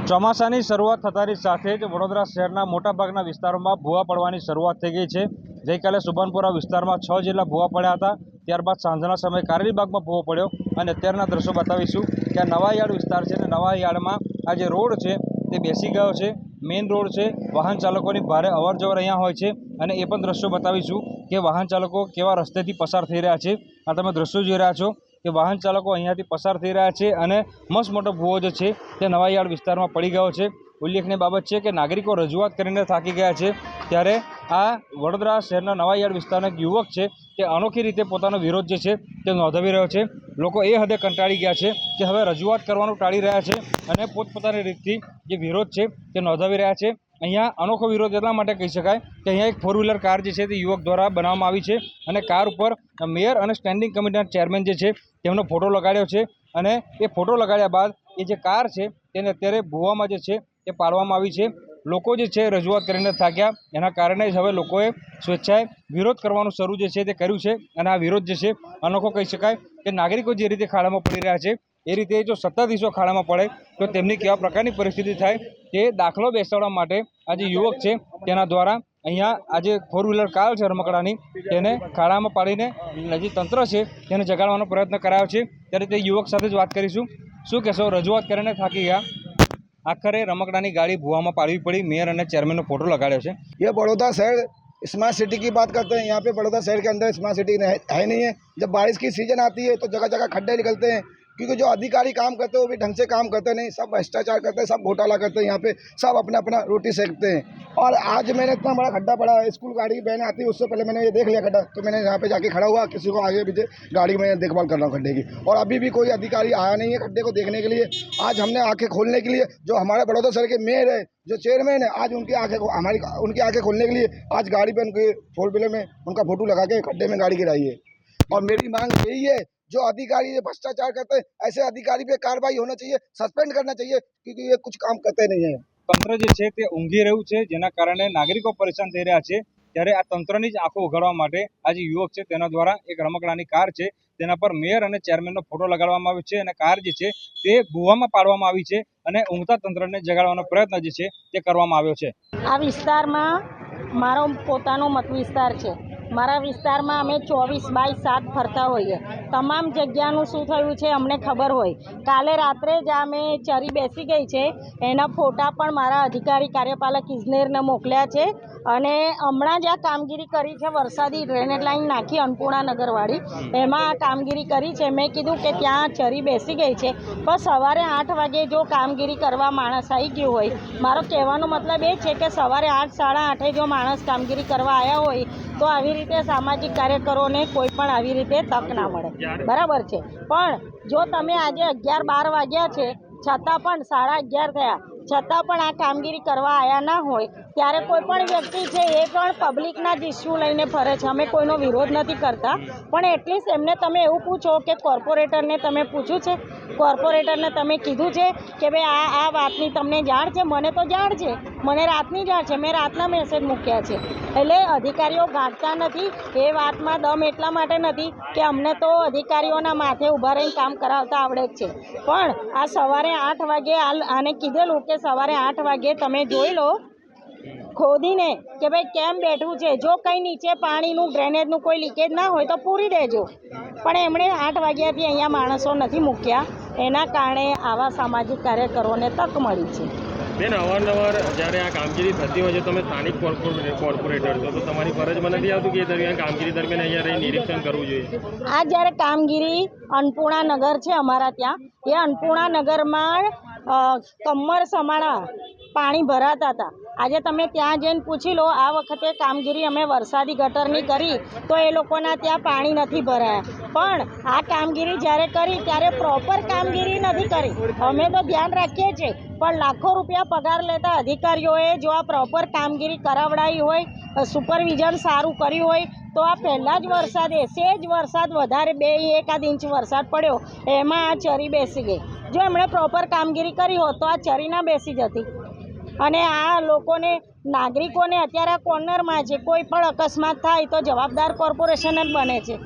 ચોમાસાની શરૂઆત થતાની સાથે જ વડોદરા શહેરના મોટાભાગના વિસ્તારોમાં ભૂવા પડવાની શરૂઆત થઈ ગઈ છે। ગઈકાલે સુભાનપુરા વિસ્તારમાં 6 જેટલા ભૂવા પડ્યા હતા। ત્યારબાદ સાંજના સમયે કારેલીબાગમાં ભૂવો પડ્યો અને અત્યારના દ્રશ્યો બતાવીશું કે આ નવા યાર્ડ વિસ્તાર છે અને નવા યાર્ડમાં આ જે રોડ છે તે બેસી ગયો છે। મેઇન રોડ છે, વાહન ચાલકોની ભારે અવરજવર અહીંયા હોય છે અને એ પણ દ્રશ્યો બતાવીશું કે વાહન ચાલકો કેવા રસ્તેથી પસાર થઈ રહ્યા છે। આ તમે દ્રશ્યો જોઈ રહ્યા છો કે વાહન ચાલકો અહીંયાથી પસાર થઈ રહ્યા છે અને મસ્ત મોટો ભૂવો જે છે તે નવા યાર્ડ વિસ્તારમાં પડી ગયો છે। ઉલ્લેખનીય બાબત છે કે નાગરિકો રજૂઆત કરીને થાકી ગયા છે, ત્યારે આ વડોદરા શહેરના નવા યાર્ડ વિસ્તારનો એક યુવક છે તે અનોખી રીતે પોતાનો વિરોધ જે છે તે નોંધાવી રહ્યો છે। લોકો એ હદે કંટાળી ગયા છે કે હવે રજૂઆત કરવાનું ટાળી રહ્યા છે અને પોતપોતાની રીતથી જે વિરોધ છે તે નોંધાવી રહ્યા છે। અહીંયા અનોખો વિરોધ એટલા માટે કહી શકાય કે અહીંયા એક 4 વ્હીલર કાર જે છે તે યુવક દ્વારા બનાવવામાં આવી છે અને કાર ઉપર મેયર અને સ્ટેન્ડિંગ કમિટીના ચેરમેન જે છે તેમનો ફોટો લગાડ્યો છે અને એ ફોટો લગાડ્યા બાદ એ જે કાર છે તેને અત્યારે ભૂવામાં જે છે તે પાડવામાં આવી છે। લોકો જે છે રજૂઆત કરીને થાક્યા, એના કારણે જ હવે લોકોએ સ્વેચ્છાએ વિરોધ કરવાનું શરૂ જે છે તે કર્યું છે અને આ વિરોધ જે છે અનોખો કહી શકાય કે નાગરિકો જે રીતે ખાડામાં પડી રહ્યા છે એ રીતે જો સત્તાધીશો ખાડામાં પડે તો તેમની કેવા પ્રકારની પરિસ્થિતિ થાય તે દાખલો બેસાડવા માટે આ જે યુવક છે તેના દ્વારા અહીંયા આજે 4 વ્હીલર કાર છે રમકડાની તેને ખાડામાં પાડીને જે તંત્ર છે તેને જગાડવાનો પ્રયત્ન કરાયો છે। ત્યારે તે યુવક સાથે જ વાત કરીશું। શું કહેશો, રજૂઆત કરીને થાકી ગયા, આખરે રમકડાની गाड़ी भुआ पाड़वी पड़ी, मेयर और चेयरमैन फोटो लगाया है। ये बड़ौदा शहर स्मार्ट सिटी की बात करते हैं। यहाँ पे बड़ौदा शहर के अंदर स्मार्ट सिटी है नहीं है। जब बारिश की सीजन आती है तो जगह जगह खड्डे निकलते हैं, क्योंकि जो अधिकारी काम करते हैं वो भी ढंग से काम करते नहीं, सब भ्रष्टाचार करते हैं, सब घोटाला करते हैं। यहाँ पे सब अपना अपना रोटी सेकते हैं। और आज मैंने इतना बड़ा खड्डा पड़ा, स्कूल गाड़ी बहने आती है उससे पहले मैंने ये देख लिया खड्डा, तो मैंने यहाँ पे जाके खड़ा हुआ, किसी को आगे पीछे गाड़ी में देखभाल कर रहा हूँ खड्डे की। और अभी भी कोई अधिकारी आया नहीं है खड्डे को देखने के लिए। आज हमने आंखें खोलने के लिए, जो हमारे बड़ौदा शहर के मेयर है, जो चेयरमैन है, आज उनकी आंखें खोलने के लिए आज गाड़ी पे उनके 4 व्हीलर में उनका फोटो लगा के खड्डे में गाड़ी गिराई है। और मेरी मांग यही है, जो अधिकारी ये भ्रष्टाचार करते हैं ऐसे अधिकारी पे कार्रवाई होना चाहिए, सस्पेंड करना चाहिए, क्योंकि ये कुछ काम करते नहीं है। તંત્ર જે છે તે ઊંઘી રહ્યું છે, જેના કારણે નાગરિકો પરેશાન થઈ રહ્યા છે। ત્યારે આ તંત્રની જ આંખો ઉઘાડવા માટે આ જે યુવક છે તેના દ્વારા એક રમકડાની કાર છે તેના પર મેયર અને ચેરમેનનો ફોટો લગાડવામાં આવ્યો છે અને કાર જે છે તે ભૂવામાં પાડવામાં આવી છે અને ઊંઘતા તંત્રને જગાડવાનો પ્રયત્ન જે છે તે કરવામાં આવ્યો છે। આ વિસ્તારમાં મારો પોતાનો મત વિસ્તાર છે। મારા વિસ્તારમાં અમે 24/7 ફરતા હોઈએ। તમામ જગ્યાનું શું થયું છે અમને ખબર હોય। કાલે રાત્રે જ અમે ચરી બેસી ગઈ છે એના ફોટા પણ મારા અધિકારી કાર્યપાલક ઇજનેરને મોકલ્યા છે અને હમણાં જ આ કામગીરી કરી છે, વરસાદી ડ્રેનેજ લાઈન નાખી અન્નપૂર્ણા નગરવાળી, એમાં આ કામગીરી કરી છે। મેં કીધું કે ત્યાં ચરી બેસી ગઈ છે, પણ સવારે 8 વાગે જો કામગીરી કરવા માણસ આવી ગયો હોય, મારો કહેવાનો મતલબ એ છે કે સવારે 8 સાડા 8 જો માણસ કામગીરી કરવા આવ્યા હોય તો આવી રીતે સામાજિક કાર્યકરોને કોઈ પણ આવી રીતે તક ના મળે, બરાબર છે। પણ જો તમે આજે 11-12 વાગ્યા છે છતાં પણ 11:30 થયા છતાં પણ આ કામગીરી કરવા આવ્યા ના હોય, ત્યારે કોઈ પણ વ્યક્તિ છે એ પણ પબ્લિકના જ ઇસ્યુ લઈને ફરે છે। અમે કોઈનો વિરોધ નથી કરતા, પણ એટલીસ્ટ એમને તમે એવું પૂછો કે કોર્પોરેટરને તમે પૂછ્યું છે, કોર્પોરેટરને તમે કીધું છે કે ભાઈ આ વાતની તમને જાણ છે? મને તો જાણ છે, મને રાતની જાણ છે, મેં રાતના મેસેજ મૂક્યા છે। એટલે અધિકારીઓ ગાંઠતા નથી એ વાતમાં દમ એટલા માટે નથી કે અમને તો અધિકારીઓના માથે ઊભા રહીને કામ કરાવતા આવડે જ છે, પણ આ સવારે 8 વાગે આને કીધેલું કે સવારે 8 વાગે તમે જોઈ લો ખોદીને કે ભાઈ કેમ બેઠું છે, જો કંઈ નીચે પાણીનું ડ્રેનેજનું કોઈ લીકેજ ના હોય તો પૂરી દેજો, પણ એમણે 8 વાગ્યાથી અહીંયા માણસો નથી મૂક્યા, એના કારણે આવા સામાજિક કાર્યકરોને તક મળી છે। બેન, અવારનવાર જ્યારે આ કામગીરી થતી હોય છે, તમે સ્થાનિક કોર્પોરેટર છો તો તમારી ફરજમાં નથી આવતું કે એ દરમિયાન કામગીરી દરમિયાન અહીંયા રહી નિરીક્ષણ કરવું જોઈએ? આ જ્યારે કામગીરી અન્નપૂર્ણા નગર છે અમારા ત્યાં, એ અન્નપૂર્ણા નગરમાં કમર સમાણા પાણી ભરાતા હતા। આજે તમે ત્યાં જઈને પૂછી લો, આ વખતે કામગીરી અમે વરસાદી ગટરની કરી તો એ લોકોના ત્યાં પાણી નથી ભરાયા, પણ આ કામગીરી જ્યારે કરી ત્યારે પ્રોપર કામગીરી નથી કરી। અમે તો ધ્યાન રાખીએ છીએ, પણ લાખો રૂપિયા પગાર લેતા અધિકારીઓએ જો આ પ્રોપર કામગીરી કરાવડાવી હોય, સુપરવિઝન સારું કર્યું હોય તો આ પહેલાં જ વરસાદે સેજ વરસાદ વધારે 2-1 ઇંચ વરસાદ પડ્યો એમાં આ ચરી બેસી ગઈ। જો એમણે પ્રોપર કામગીરી કરી હોત તો આ ચરી ના બેસી જતી। અને આ લોકોને નાગરિકોને અત્યારે કોર્નરમાં છે, કોઈ પણ અકસ્માત થાય તો જવાબદાર કોર્પોરેશન જ બને છે।